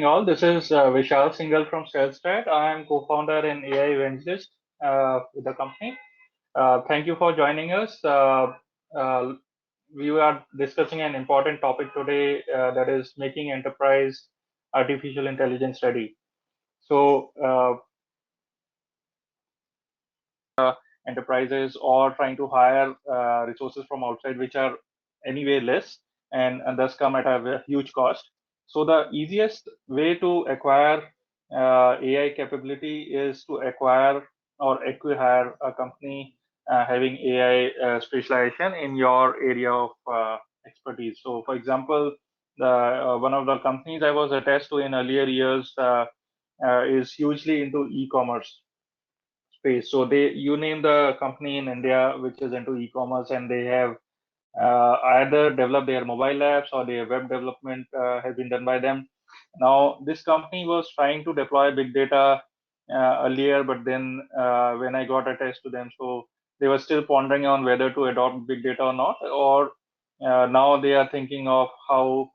evening, all. This is Vishal Singhal from Salestat. I am co-founder and AI evangelist with the company. Thank you for joining us. Uh, we are discussing an important topic today that is making enterprise artificial intelligence ready. So, enterprises or trying to hire resources from outside, which are anyway less and thus come at a huge cost. So the easiest way to acquire AI capability is to acquire or acquire a company having AI specialization in your area of expertise. So, for example, the one of the companies I was attached to in earlier years is hugely into e-commerce space. So you name the company in India which is into e-commerce, and they have either developed their mobile apps or their web development has been done by them. Now, this company was trying to deploy big data earlier, but then when I got attached to them, so they were still pondering on whether to adopt big data or not, or now they are thinking of how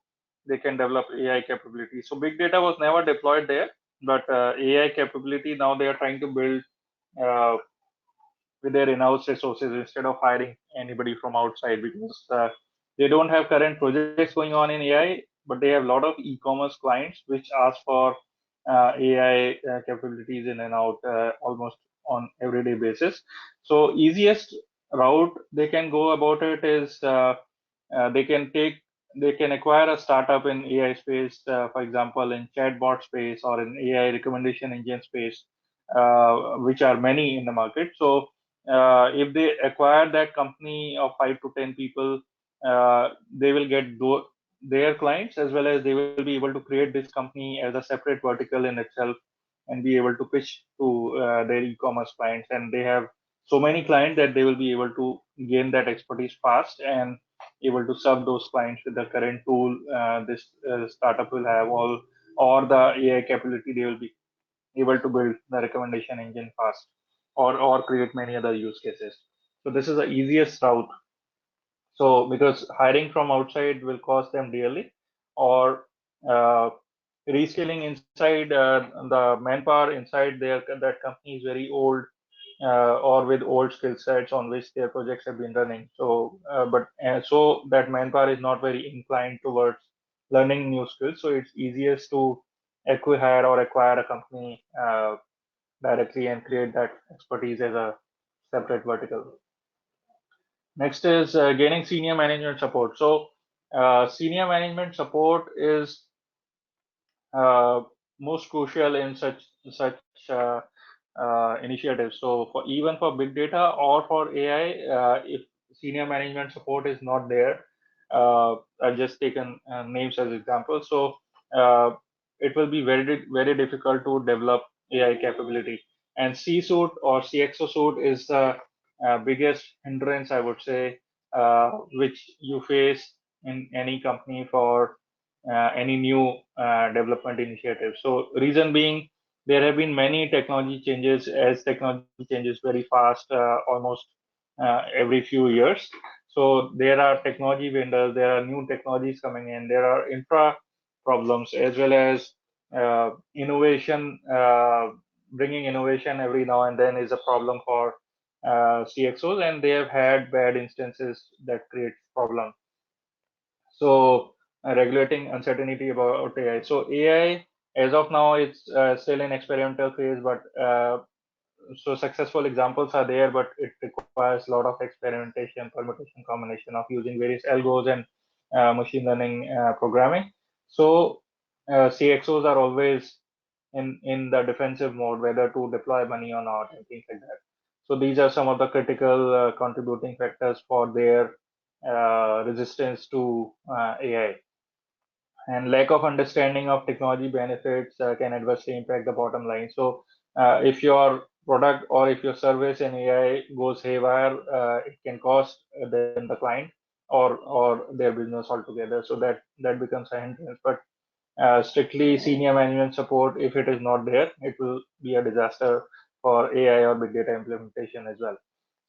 they can develop AI capability. So big data was never deployed there, but AI capability now they are trying to build uh, with their in-house resources instead of hiring anybody from outside, because they don't have current projects going on in AI, but they have a lot of e-commerce clients which ask for AI capabilities in and out almost on everyday basis. So easiest route they can go about it is they can take they can acquire a startup in AI space, for example, in chatbot space or in AI recommendation engine space, which are many in the market. So if they acquire that company of 5 to 10 people, they will get their clients, as well as they will be able to create this company as a separate vertical in itself and be able to pitch to their e-commerce clients. And they have so many clients that they will be able to gain that expertise fast and able to serve those clients with the current tool this startup will have, all or the AI capability they will be able to build the recommendation engine fast, or create many other use cases. So this is the easiest route. So because hiring from outside will cost them dearly, or uh, reskilling inside the manpower inside that company is very old, or with old skill sets on which their projects have been running. So, so that manpower is not very inclined towards learning new skills. So it's easiest to acquire or acquire a company directly and create that expertise as a separate vertical. Next is gaining senior management support. So, senior management support is uh, most crucial in such initiatives. So, for even for big data or for AI, if senior management support is not there, I've just taken names as examples. So, uh, it will be very difficult to develop AI capability. And C-suite or CXO suite is the biggest hindrance, I would say, which you face in any company for any new development initiative. So reason being, there have been many technology changes, as technology changes very fast, almost every few years. So there are technology vendors, there are new technologies coming in, there are infra problems, as well as innovation. Bringing innovation every now and then is a problem for CXOs, and they have had bad instances that create problems. So regulating uncertainty about AI. So AI, as of now, it's still in experimental phase, but so successful examples are there, but it requires a lot of experimentation, permutation, combination of using various algos and machine learning programming. So CXOs are always in the defensive mode, whether to deploy money or not, and things like that. So these are some of the critical contributing factors for their resistance to AI. And lack of understanding of technology benefits can adversely impact the bottom line. So if your product or if your service in AI goes haywire, it can cost them the client or their business altogether. So that becomes a hindrance. But strictly senior management support, if it is not there, it will be a disaster for AI or big data implementation as well.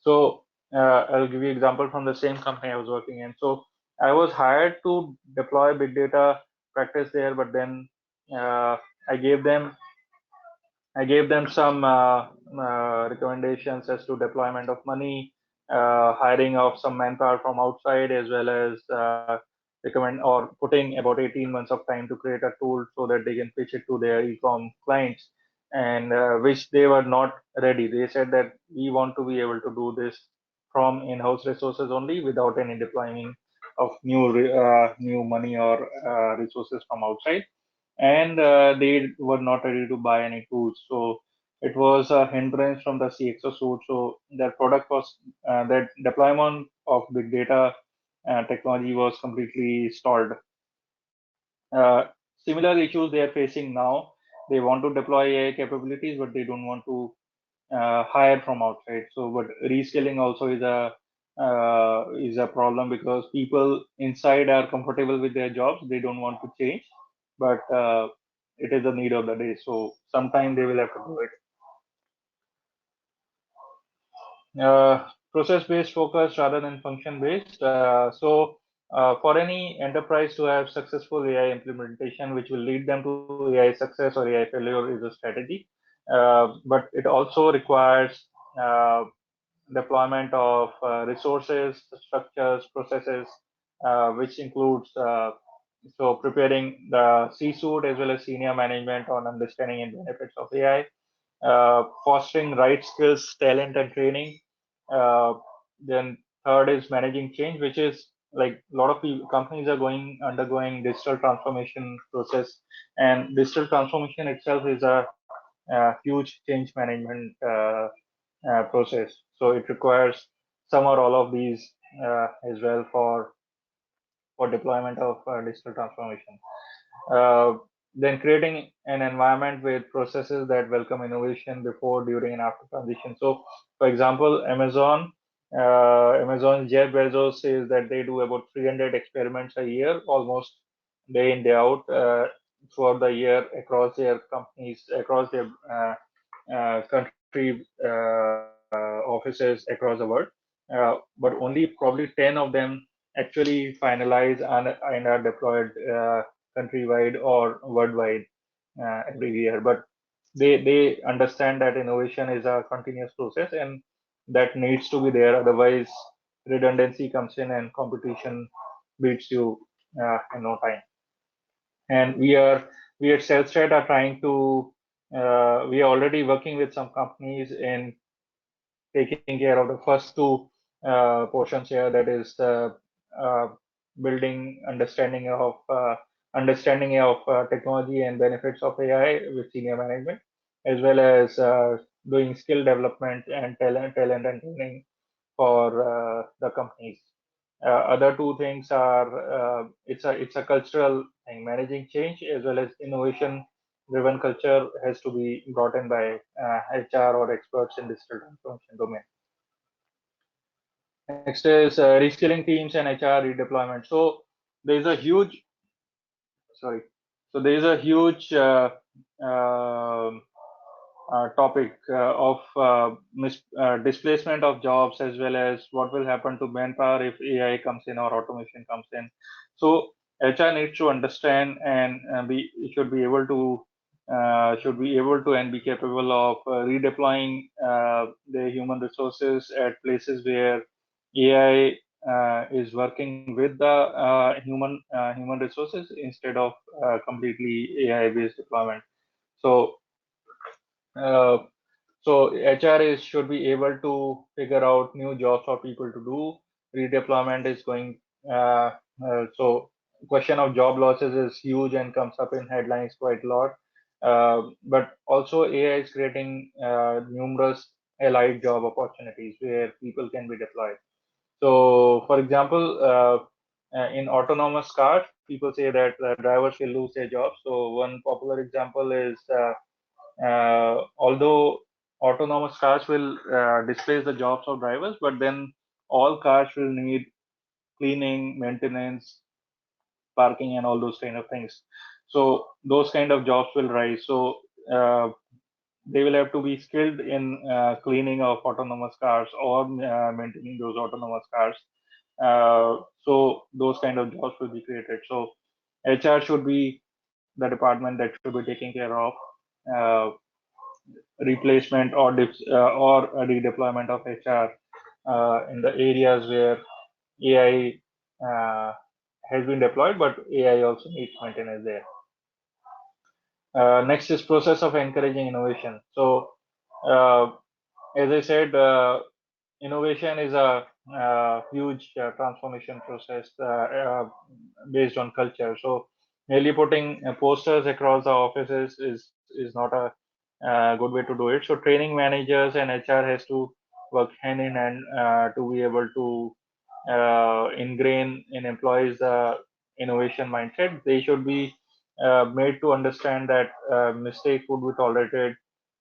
So I'll give you an example from the same company I was working in. So I was hired to deploy big data practice there, but then uh, I gave them I gave them some recommendations as to deployment of money, hiring of some manpower from outside, as well as recommend or putting about 18 months of time to create a tool so that they can pitch it to their e-com clients, and which they were not ready. They said that we want to be able to do this from in-house resources only without any deploying of new money or resources from outside, and they were not ready to buy any tools. So it was a hindrance from the CXO suite. So that product was that deployment of big data technology was completely stalled. Uh, Similar issues they are facing now. They want to deploy AI capabilities, but they don't want to hire from outside. So, but reskilling also is a problem because people inside are comfortable with their jobs. They don't want to change, but it is the need of the day. So, sometime they will have to do it. Process-based focus rather than function-based. For any enterprise to have successful AI implementation, which will lead them to AI success or AI failure, is a strategy. But it also requires deployment of resources, structures, processes, which includes preparing the C-suite as well as senior management on understanding and benefits of AI, fostering right skills, talent, and training. Uh, then third is managing change, which is like a lot of companies are going undergoing digital transformation process, and digital transformation itself is a huge change management process. So it requires some or all of these as well for deployment of digital transformation. Uh, then creating an environment with processes that welcome innovation before, during, and after transition. So, for example, Amazon Jeff Bezos says that they do about 300 experiments a year, almost day in day out, throughout the year across their companies, across their country offices across the world. But only probably 10 of them actually finalize and are deployed countrywide or worldwide every year. But they understand that innovation is a continuous process and that needs to be there. Otherwise, redundancy comes in and competition beats you in no time. And we at Salesforce are trying to we are already working with some companies in taking care of the first two portions here, that is uh, building understanding of technology and benefits of AI with senior management, as well as doing skill development and talent and training for the companies. Other two things are it's a cultural thing. Managing change as well as innovation driven culture has to be brought in by HR or experts in digital transformation domain. Next is reskilling teams and HR redeployment. So there is a huge sorry. So there is a huge um topic of displacement of jobs, as well as what will happen to manpower if AI comes in or automation comes in. So HR needs to understand and should be able to and be capable of redeploying the human resources at places where AI is working with the human resources instead of completely AI based deployment. So uh, HR should be able to figure out new jobs for people to do. Redeployment is going. So question of job losses is huge and comes up in headlines quite a lot. But also AI is creating numerous allied job opportunities where people can be deployed. So, for example, in autonomous cars, people say that drivers will lose their jobs. So one popular example is although autonomous cars will displace the jobs of drivers, but then all cars will need cleaning, maintenance, parking, and all those kind of things. So those kind of jobs will rise. So they will have to be skilled in cleaning of autonomous cars or maintaining those autonomous cars. So those kind of jobs will be created. So HR should be the department that should be taking care of uh, replacement or a redeployment of HR in the areas where AI has been deployed, but AI also needs maintenance there. Next is process of encouraging innovation. So, as I said, innovation is a huge transformation process based on culture. So, merely putting posters across the offices is not a good way to do it. So, training managers and HR has to work hand in hand to be able to ingrain in employees the innovation mindset. They should be made to understand that mistakes would be tolerated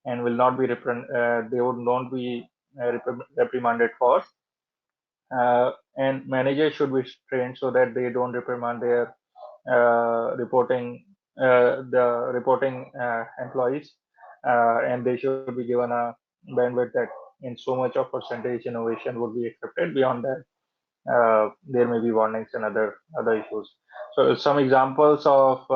and will not be they would not be reprimanded for. And managers should be trained so that they don't reprimand their reporting employees, and they should be given a bandwidth that in so much of percentage innovation would be accepted. Beyond that, there may be warnings and other issues. So some examples of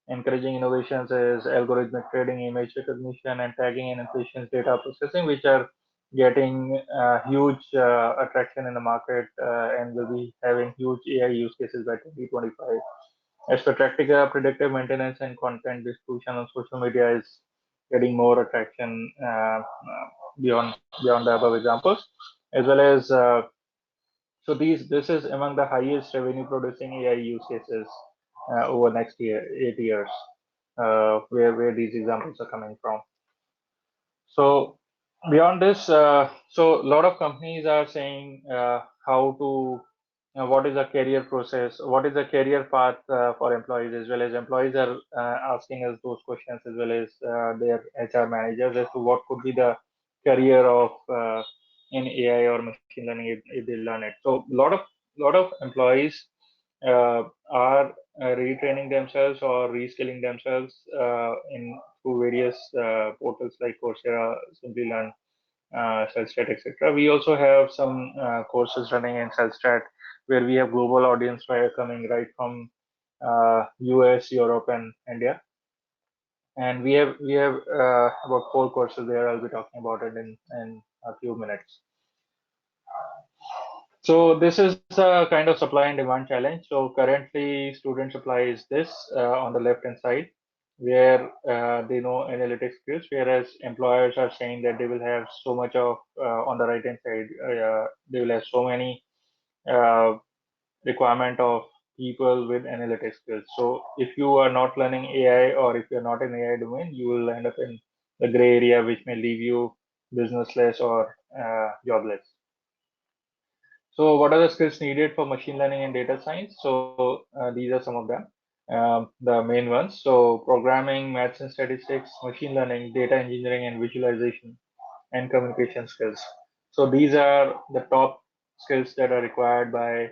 encouraging innovations is algorithmic trading, image recognition, and tagging and impatience data processing, which are getting huge attraction in the market and will be having huge AI use cases by 2025. As for practical predictive maintenance and content distribution on social media is getting more attraction beyond the above examples, as well as so this is among the highest revenue producing AI use cases over next 8 years, where these examples are coming from. So beyond this, so a lot of companies are saying how to what is the career process, what is the career path for employees, as well as employees are asking us those questions, as well as their HR managers as to what could be the career of in AI or machine learning if they learn it. So lot of employees are retraining themselves or reskilling themselves in through various portals like Coursera, Simplilearn, Selfstat, etc. We also have some courses running in Selfstat where we have global audience coming right from US, Europe, and India. And we have about 4 courses there. I'll be talking about it in a few minutes. So this is a kind of supply and demand challenge. So currently, student supply is this on the left hand side, where they know analytics skills, whereas employers are saying that they will have so much of on the right hand side, they will have so many uh, requirement of people with analytics skills. So if you are not learning AI or if you're not in AI domain, you will end up in the gray area, which may leave you businessless or jobless. So what are the skills needed for machine learning and data science? So these are some of them, the main ones. So programming, maths and statistics, machine learning, data engineering and visualization, and communication skills. So these are the top skills that are required by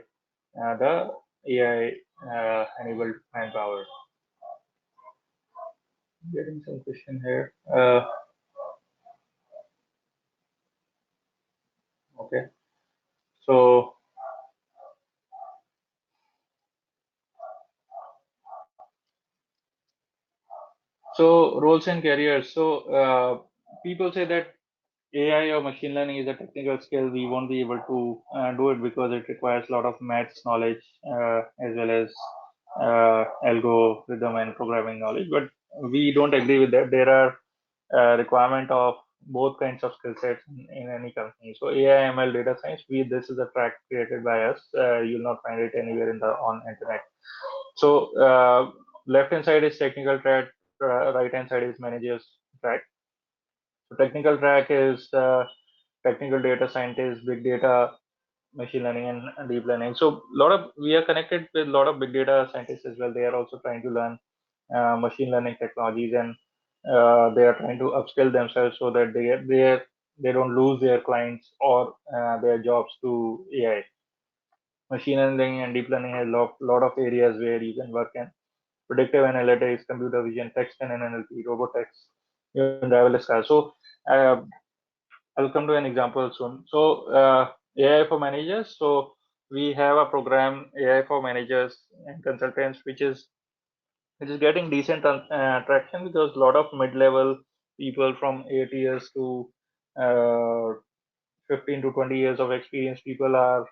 the AI enabled manpower. Getting some question here. Okay. So roles and careers. So people say that AI or machine learning is a technical skill. We won't be able to do it because it requires a lot of maths knowledge as well as algorithm and programming knowledge. But we don't agree with that. There are requirement of both kinds of skill sets in any company. So AI, ML, data science. This is a track created by us. You'll not find it anywhere in the on internet. So left hand side is technical track. Right hand side is managers track. So technical track is technical data scientist, big data, machine learning, and deep learning. So we are connected with a lot of big data scientists as well. They are also trying to learn machine learning technologies, and they are trying to upskill themselves so that they don't lose their clients or their jobs to AI. Machine learning and deep learning has lot of areas where you can work in: predictive analytics, computer vision, text and NLP, robotics, even driverless cars. So uh, I'll come to an example soon. So AI for managers. So we have a program AI for managers and consultants, which is which is getting decent traction because a lot of mid-level people from 8 years to uh, 15 to 20 years of experience people are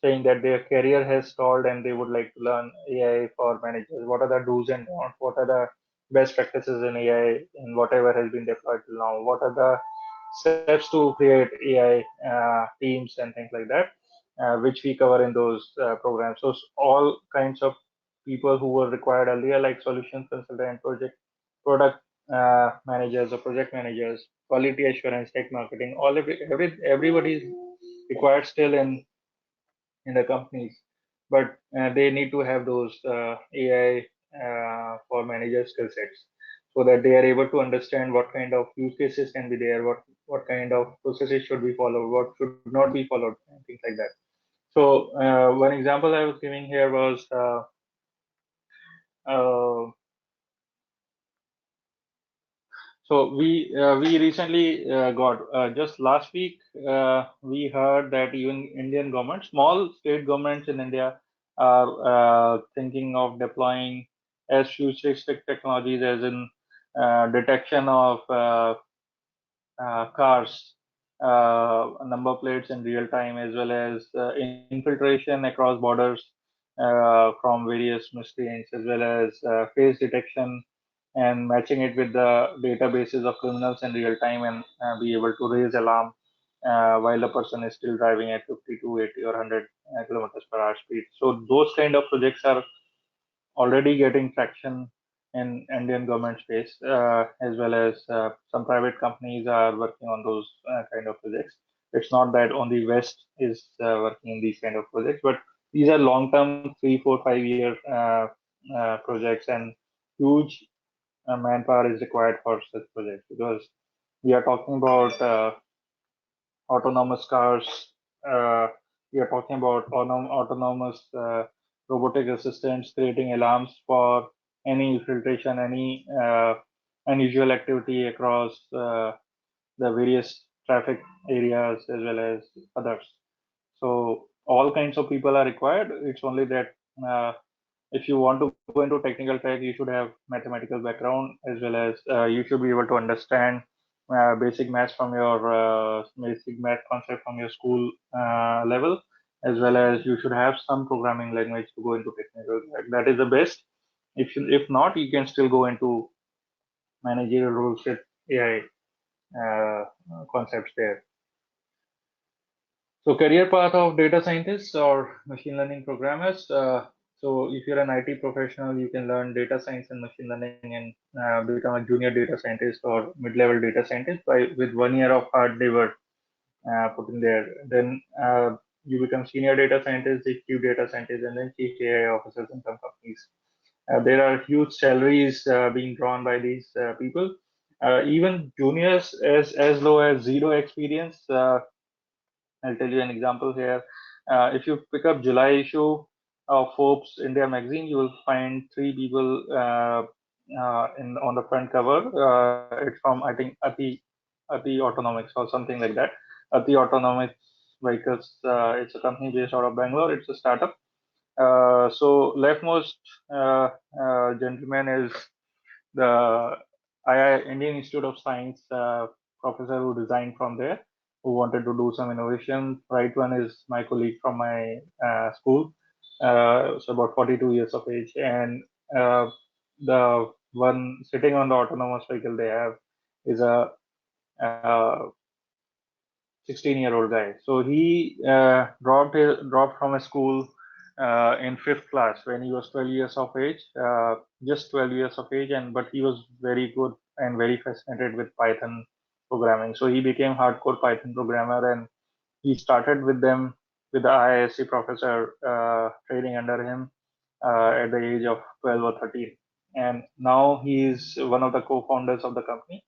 saying that their career has stalled and they would like to learn AI for managers. What are the do's and don'ts? What are the best practices in AI in whatever has been deployed till now? What are the steps to create AI teams and things like that, which we cover in those programs. So all kinds of people who were required earlier, like solution consultant, product managers or project managers, quality assurance, tech marketing, everybody is required still in the companies, but they need to have those AI for manager skill sets so that they are able to understand what kind of use cases can be there, what kind of processes should be followed, what should not be followed, and things like that. So one example I was giving here was uh, we recently got just last week we heard that even Indian government, small state governments in India are thinking of deploying as futuristic technologies as in detection of cars, number plates in real time, as well as infiltration across borders from various miscreants, as well as face detection and matching it with the databases of criminals in real time and be able to raise alarm while the person is still driving at 50 to 80 or 100 kilometers per hour speed. So those kind of projects are already getting traction in Indian government space, as well as some private companies are working on those kind of projects. It's not that only West is working in these kind of projects, but these are long-term, 3, 4, 5 year projects, and huge manpower is required for such projects because we are talking about autonomous cars. Uh, we are talking about autonomous robotic assistants creating alarms for any filtration, any unusual activity across the various traffic areas as well as others. So all kinds of people are required. It's only that uh, if you want to go into technical track, you should have mathematical background as well as you should be able to understand basic math concept from your school level, as well as you should have some programming language to go into technical track. That is the best. If not, you can still go into managerial roles with AI concepts there. So career path of data scientists or machine learning programmers. So if you're an IT professional, you can learn data science and machine learning and become a junior data scientist or mid-level data scientist by with 1 year of hard labor put in there. Then you become senior data scientist, chief data scientist, and then chief AI officers in some companies. There are huge salaries being drawn by these people. Even juniors as low as zero experience. I'll tell you an example here. If you pick up July issue of Forbes India magazine, you will find three people in on the front cover. It's from I think Ati Autonomics or something like that. Ati Autonomics Vehicles. It's a company based out of Bangalore. It's a startup. So leftmost gentleman is the Indian Institute of Science professor who designed from there, who wanted to do some innovation. Right one is my colleague from my school, so about 42 years of age, and the one sitting on the autonomous vehicle they have is a uh, 16-year-old guy. So he dropped from a school in fifth class when he was 12 years of age, just 12 years of age, and but he was very good and very fascinated with Python programming. So he became hardcore Python programmer, and he started with them with the IISc professor training under him at the age of 12 or 13. And now he is one of the co-founders of the company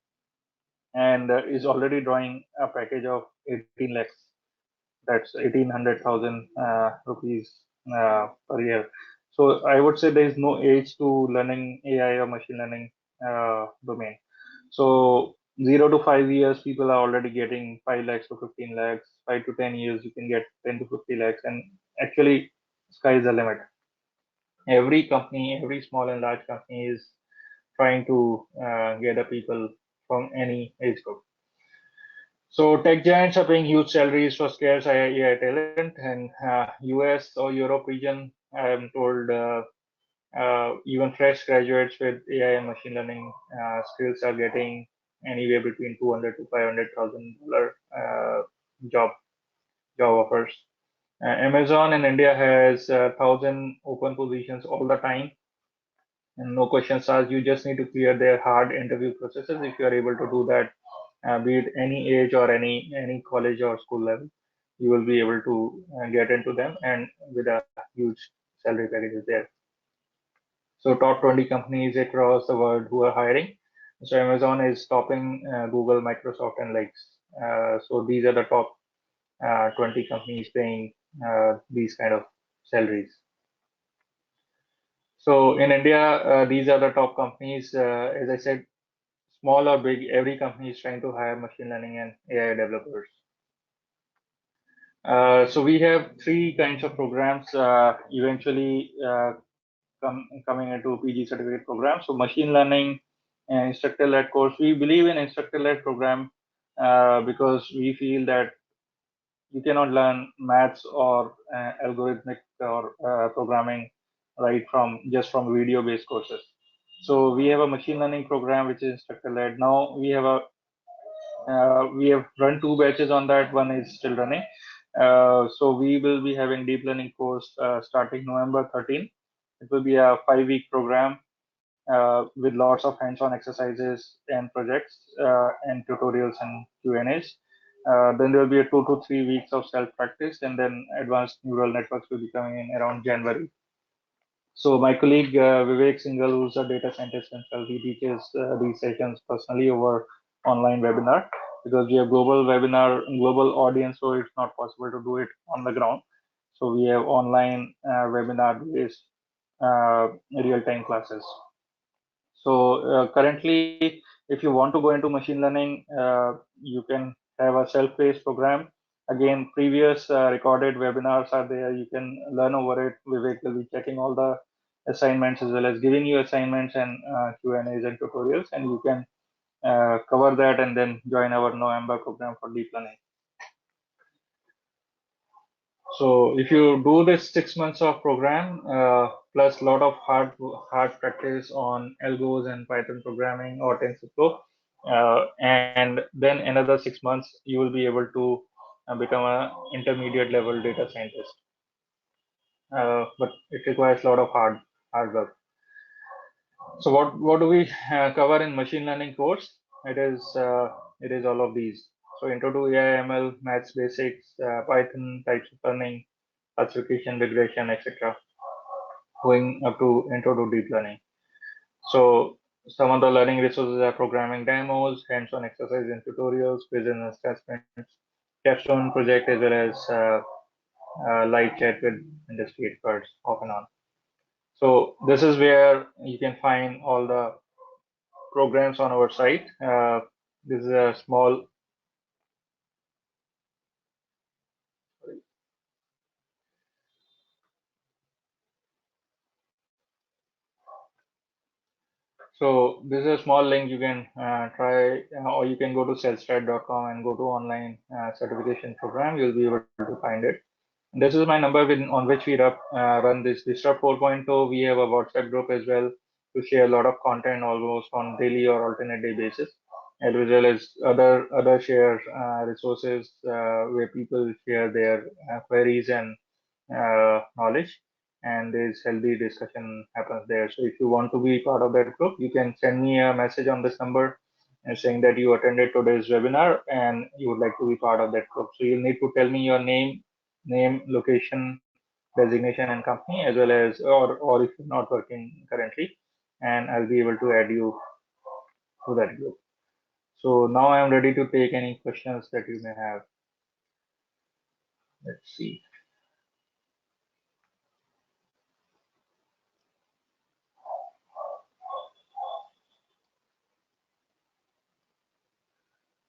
and is already drawing a package of 18 lakhs. That's 1800,000 rupees per year. So I would say there is no age to learning AI or machine learning domain. So 0 to 5 years, people are already getting 5 lakhs to 15 lakhs. 5 to 10 years, you can get 10 to 50 lakhs. And actually, sky is the limit. Every company, every small and large company is trying to gather people from any age group. So tech giants are paying huge salaries for scarce AI talent, and US or Europe region, I am told even fresh graduates with AI and machine learning skills are getting anywhere between 200 to $500,000 job job offers. Amazon in India has 1,000 open positions all the time, and no questions asked. You just need to clear their hard interview processes. If you are able to do that, be it any age or any college or school level, you will be able to get into them, and with a huge salary packages there. So top 20 companies across the world who are hiring. So Amazon is topping Google, Microsoft, and likes. So these are the top 20 companies paying these kind of salaries. So in India, these are the top companies. As I said, small or big, every company is trying to hire machine learning and AI developers. So we have three kinds of programs eventually coming into PG certificate program. So machine learning and instructor-led course. We believe in instructor-led program because we feel that you cannot learn maths or algorithmic or programming right from just from video-based courses. So we have a machine learning program which is instructor-led. Now we have run two batches on that. One is still running. So we will be having deep learning course starting November 13. It will be a 5-week program with lots of hands-on exercises and projects and tutorials and Q&As. Then there will be a 2 to 3 weeks of self-practice, and then advanced neural networks will be coming in around January. So my colleague Vivek Singhal, who's a data scientist himself, he teaches these sessions personally over online webinar because we have global audience, so it's not possible to do it on the ground. So we have online webinar-based real-time classes. So currently, if you want to go into machine learning, you can have a self-paced program. Again, previous recorded webinars are there. You can learn over it. Vivek will be checking all the assignments as well as giving you assignments and Q&As and tutorials, and you can cover that and then join our November program for deep learning. So if you do this 6 months of program plus a lot of hard practice on algos and Python programming or TensorFlow, and then another 6 months, you will be able to become an intermediate level data scientist. But it requires a lot of hard work. So what do we cover in machine learning course? It is all of these. So intro to AI, ML, maths basics, Python, types of learning, classification, regression, etc. Going up to intro to deep learning. So some of the learning resources are programming demos, hands-on exercises and tutorials, quizzes and assessments, capstone project, as well as live chat with industry experts off and on. So this is where you can find all the programs on our site. This is a small So this is a small link you can try, or you can go to selfstrat.com and go to online certification program. You'll be able to find it. This is my number on which we run this Disrupt 4.0. We have a WhatsApp group as well to share a lot of content almost on daily or alternate day basis, as well as other share resources where people share their queries and knowledge, and there's healthy discussion happens there. So if you want to be part of that group, you can send me a message on this number and saying that you attended today's webinar and you would like to be part of that group. So you'll need to tell me your name, location, designation, and company, as well as or if you're not working currently, and I'll be able to add you to that group. So now I am ready to take any questions that you may have. Let's see.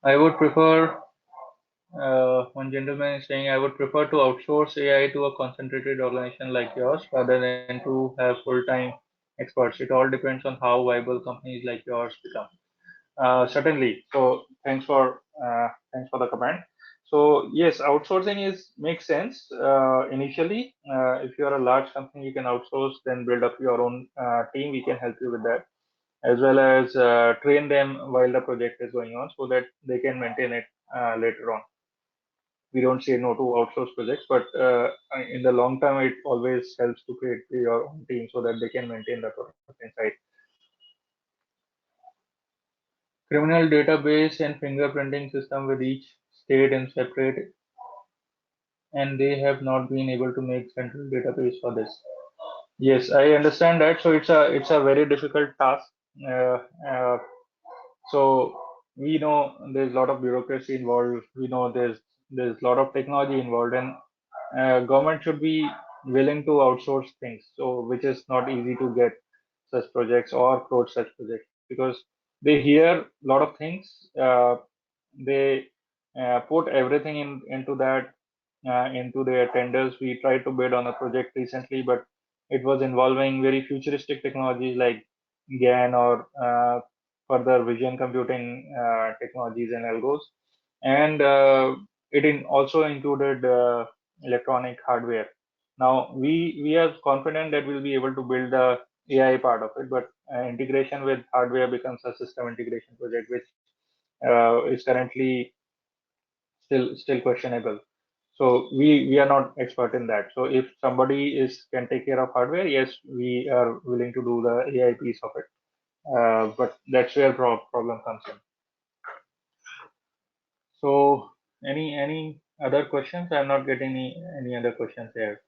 I would prefer, one gentleman is saying, I would prefer to outsource AI to a concentrated organization like yours rather than to have full-time experts. It all depends on how viable companies like yours become. Certainly. So thanks for the comment. So yes, outsourcing is makes sense initially. If you are a large company, you can outsource, then build up your own team. We can help you with that, as well as train them while the project is going on, so that they can maintain it later on. We don't say no to outsource projects, but in the long term, it always helps to create your own team so that they can maintain the product inside. Criminal database and fingerprinting system with each state and separate, and they have not been able to make central database for this. Yes, I understand that. So it's a very difficult task. Uh, uh, so we know there's a lot of bureaucracy involved. We know there's a lot of technology involved, and government should be willing to outsource things. So which is not easy to get such projects or approach such projects because they hear a lot of things. They put everything into that into their tenders. We tried to bid on a project recently, but it was involving very futuristic technologies like GAN or further vision computing technologies and algos, and also included electronic hardware. Now we are confident that we'll be able to build the AI part of it, but integration with hardware becomes a system integration project, which is currently still questionable. So we are not expert in that. So if somebody is can take care of hardware, yes, we are willing to do the AI piece of it. But that's where problem comes in. So any other questions? I'm not getting any other questions here.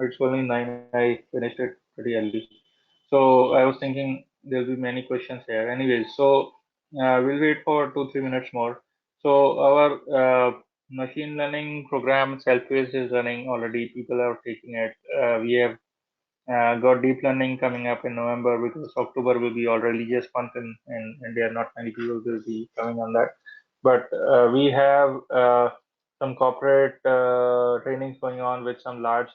It's only 9. I finished it pretty early. So I was thinking there'll be many questions here. Anyways, so we'll wait for 2-3 minutes more. So our machine learning program Self-Paced is running already. People are taking it. We have got deep learning coming up in November because October will be all religious month in India. Not many people will be coming on that. But we have some corporate trainings going on with some large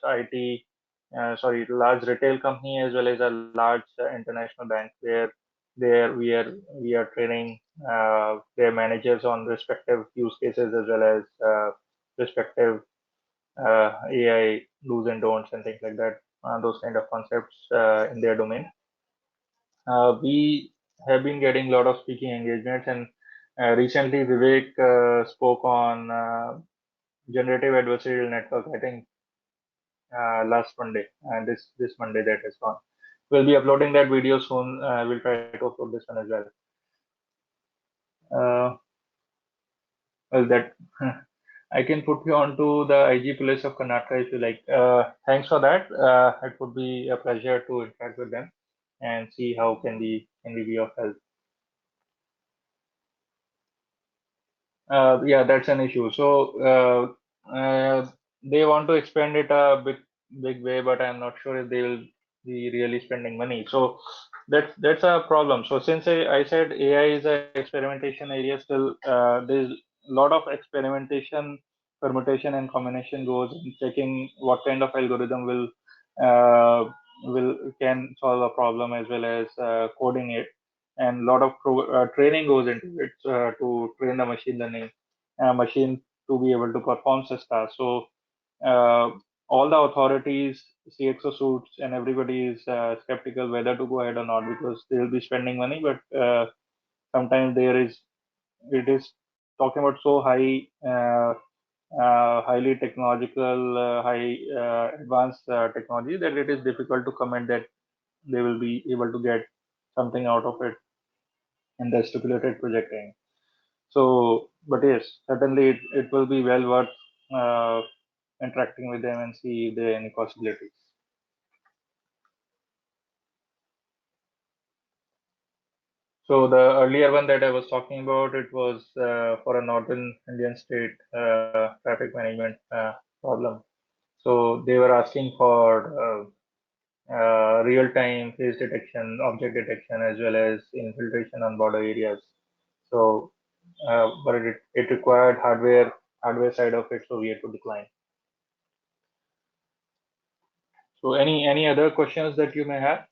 large retail company as well as a large international bank where there we are training their managers on respective use cases as well as respective AI do's and don'ts and things like that, those kind of concepts in their domain. We have been getting a lot of speaking engagements, and recently Vivek spoke on generative adversarial network. I think last Monday, and this Monday that has gone. We'll be uploading that video soon. We'll try to upload this one as well. Uh, well, that I can put you on to the IG Police of Karnataka if you like. Thanks for that. It would be a pleasure to interact with them and see how can we be of help. Yeah, that's an issue. So they want to expand it a big way, but I'm not sure if they will be really spending money. So that's a problem. So since I said AI is a experimentation area, still there's a lot of experimentation, permutation, and combination goes in checking what kind of algorithm will can solve a problem as well as coding it, and a lot of training goes into it to train the machine learning machine to be able to perform such tasks. So uh, all the authorities, CXO suits, and everybody is skeptical whether to go ahead or not because they will be spending money. But sometimes it is talking about so highly technological, high advanced technology that it is difficult to comment that they will be able to get something out of it in the stipulated project time. So, but yes, certainly it will be well worth uh, interacting with them and see if there are any possibilities. So the earlier one that I was talking about, it was for a northern Indian state traffic management problem. So they were asking for real-time face detection, object detection, as well as infiltration on border areas. So but it required hardware side of it, so we had to decline. So any other questions that you may have?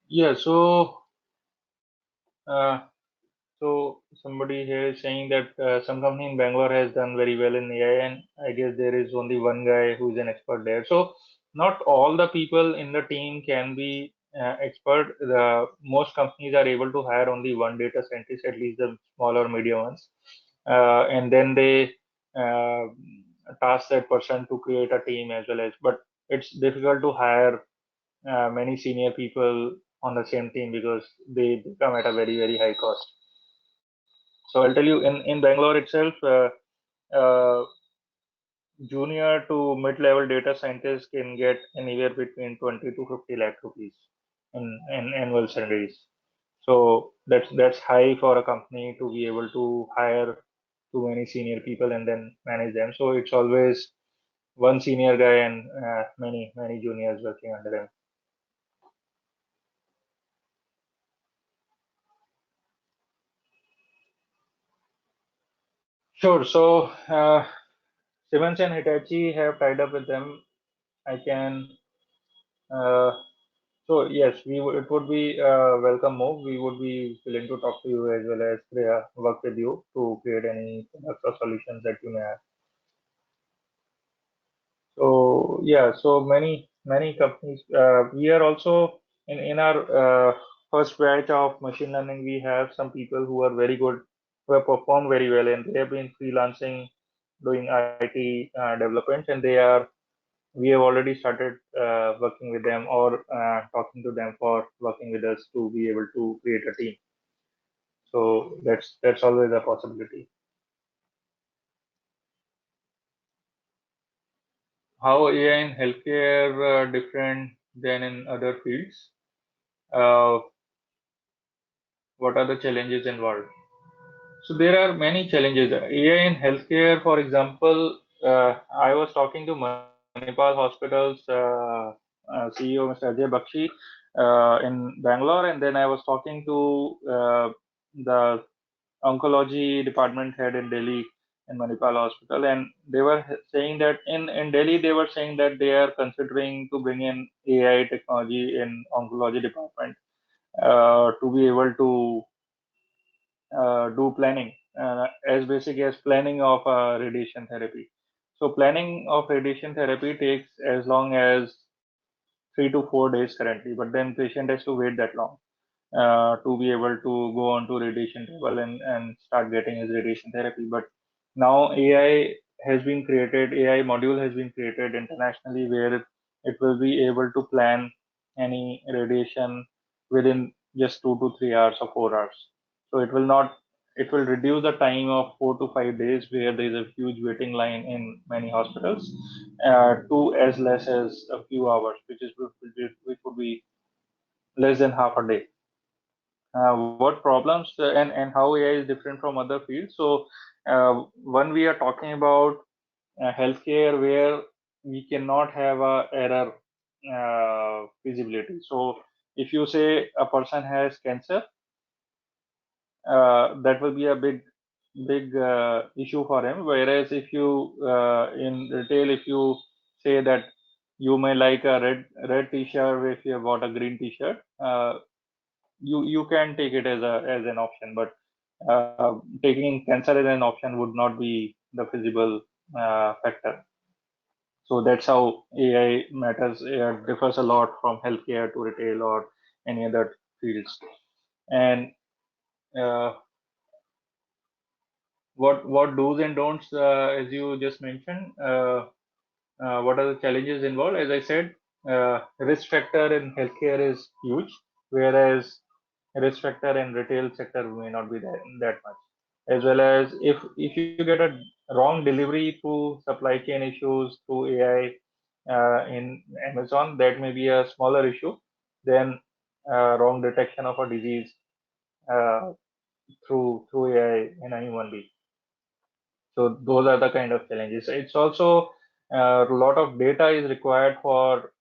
Yeah. Uh, so somebody here is saying that some company in Bangalore has done very well in AI, and I guess there is only one guy who is an expert there. So not all the people in the team can be expert. The most companies are able to hire only one data scientist, at least the smaller medium ones, and then they uh, task that person to create a team as well as. But it's difficult to hire many senior people on the same team because they come at a very high cost. So I'll tell you, in Bangalore itself, uh, junior to mid-level data scientists can get anywhere between 20 to 50 lakh rupees in annual salaries. So that's high for a company to be able to hire too many senior people and then manage them. So it's always one senior guy and many juniors working under them. Sure. So Siemens and Hitachi have tied up with them. I can. Uh, so yes, it would be a welcome move. We would be willing to talk to you as well as work with you to create any products or solutions that you may have. So yeah, so many companies. We are also in our first batch of machine learning. We have some people who are very good, who have performed very well, and they have been freelancing, doing IT developments, and they are. We have already started working with them or talking to them for working with us to be able to create a team. So that's always a possibility. How AI in healthcare different than in other fields? Uh, what are the challenges involved? So there are many challenges. AI in healthcare, for example, I was talking to Manipal Hospital's CEO, Mr. Ajay Bakshi, in Bangalore, and then I was talking to the oncology department head in Delhi in Manipal Hospital, and they were saying that in Delhi they were saying that they are considering to bring in AI technology in oncology department to be able to do planning as basic as planning of radiation therapy. So planning of radiation therapy takes as long as 3 to 4 days currently, but then patient has to wait that long to be able to go on to radiation table and start getting his radiation therapy. But now AI has been created, AI module has been created internationally where it will be able to plan any radiation within just 2 to 3 hours or 4 hours. So it will reduce the time of 4 to 5 days where there is a huge waiting line in many hospitals to as less as a few hours, which would be less than half a day. What problems and how AI is different from other fields. So, one we are talking about healthcare where we cannot have a error feasibility. So, if you say a person has cancer, that will be a big issue for him. Whereas if you in retail, if you say that you may like a red t-shirt if you have bought a green t-shirt, you can take it as an option, but taking cancer as an option would not be the feasible factor. So that's how AI matters differs a lot from healthcare to retail or any other fields. And uh, what do's and don'ts, as you just mentioned, what are the challenges involved? As I said, risk factor in healthcare is huge, whereas risk factor in retail sector may not be that much. As well as if you get a wrong delivery through supply chain issues through AI in Amazon, that may be a smaller issue than wrong detection of a disease uh, through AI in a human being. So those are the kind of challenges. It's also A lot of data is required for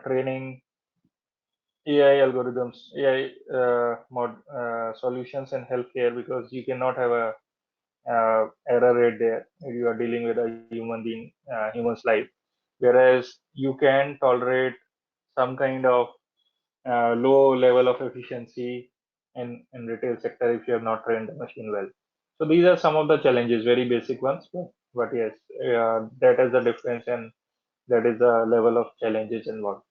training AI algorithms, AI solutions in healthcare, because you cannot have a error rate there. You are dealing with a human being, human's life, whereas you can tolerate some kind of low level of efficiency in retail sector if you have not trained the machine well. So these are some of the challenges, very basic ones, but yes, that is the difference, and that is the level of challenges involved.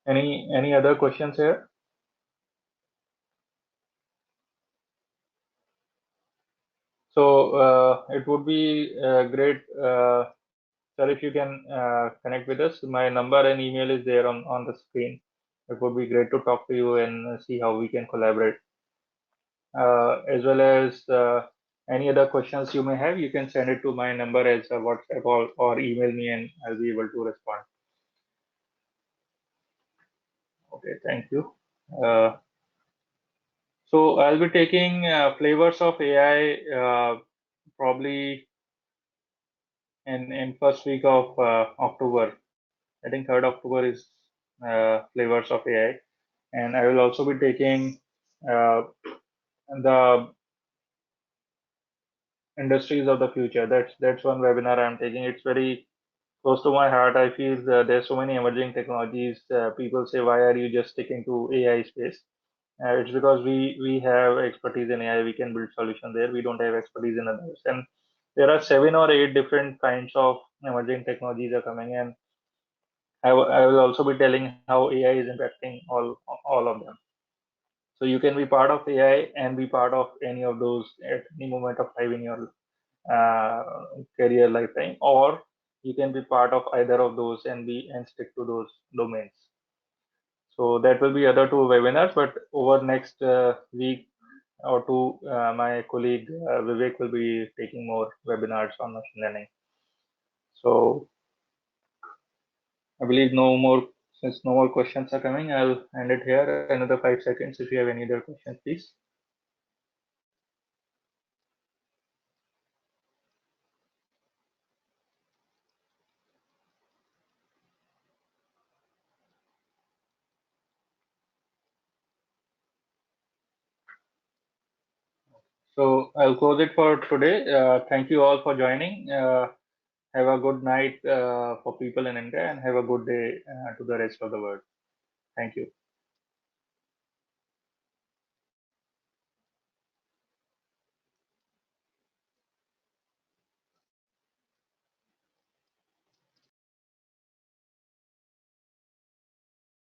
Any other questions here? So it would be great, sir, if you can connect with us. My number and email is there on the screen. It would be great to talk to you and see how we can collaborate. As well as any other questions you may have, you can send it to my number as a WhatsApp, or email me, and I'll be able to respond. Okay, thank you. Uh, so I'll be taking flavors of AI probably in first week of October. I think 3rd October is flavors of AI, and I will also be taking uh, the industries of the future. That's one webinar I'm taking. It's very close to my heart. I feel there's so many emerging technologies. People say, why are you just sticking to AI space? It's because we have expertise in AI. We can build solutions there. We don't have expertise in others. And there are 7 or 8 different kinds of emerging technologies are coming, and I will also be telling how AI is impacting all of them. So you can be part of AI and be part of any of those at any moment of time in your uh, career lifetime, or you can be part of either of those and stick to those domains. So that will be other 2 webinars, but over next week or two, my colleague Vivek will be taking more webinars on machine learning. So I believe since no more questions are coming, I'll end it here. Another 5 seconds. If you have any other questions, please. So I'll close it for today. Thank you all for joining. Have a good night for people in India, and have a good day to the rest of the world. Thank you.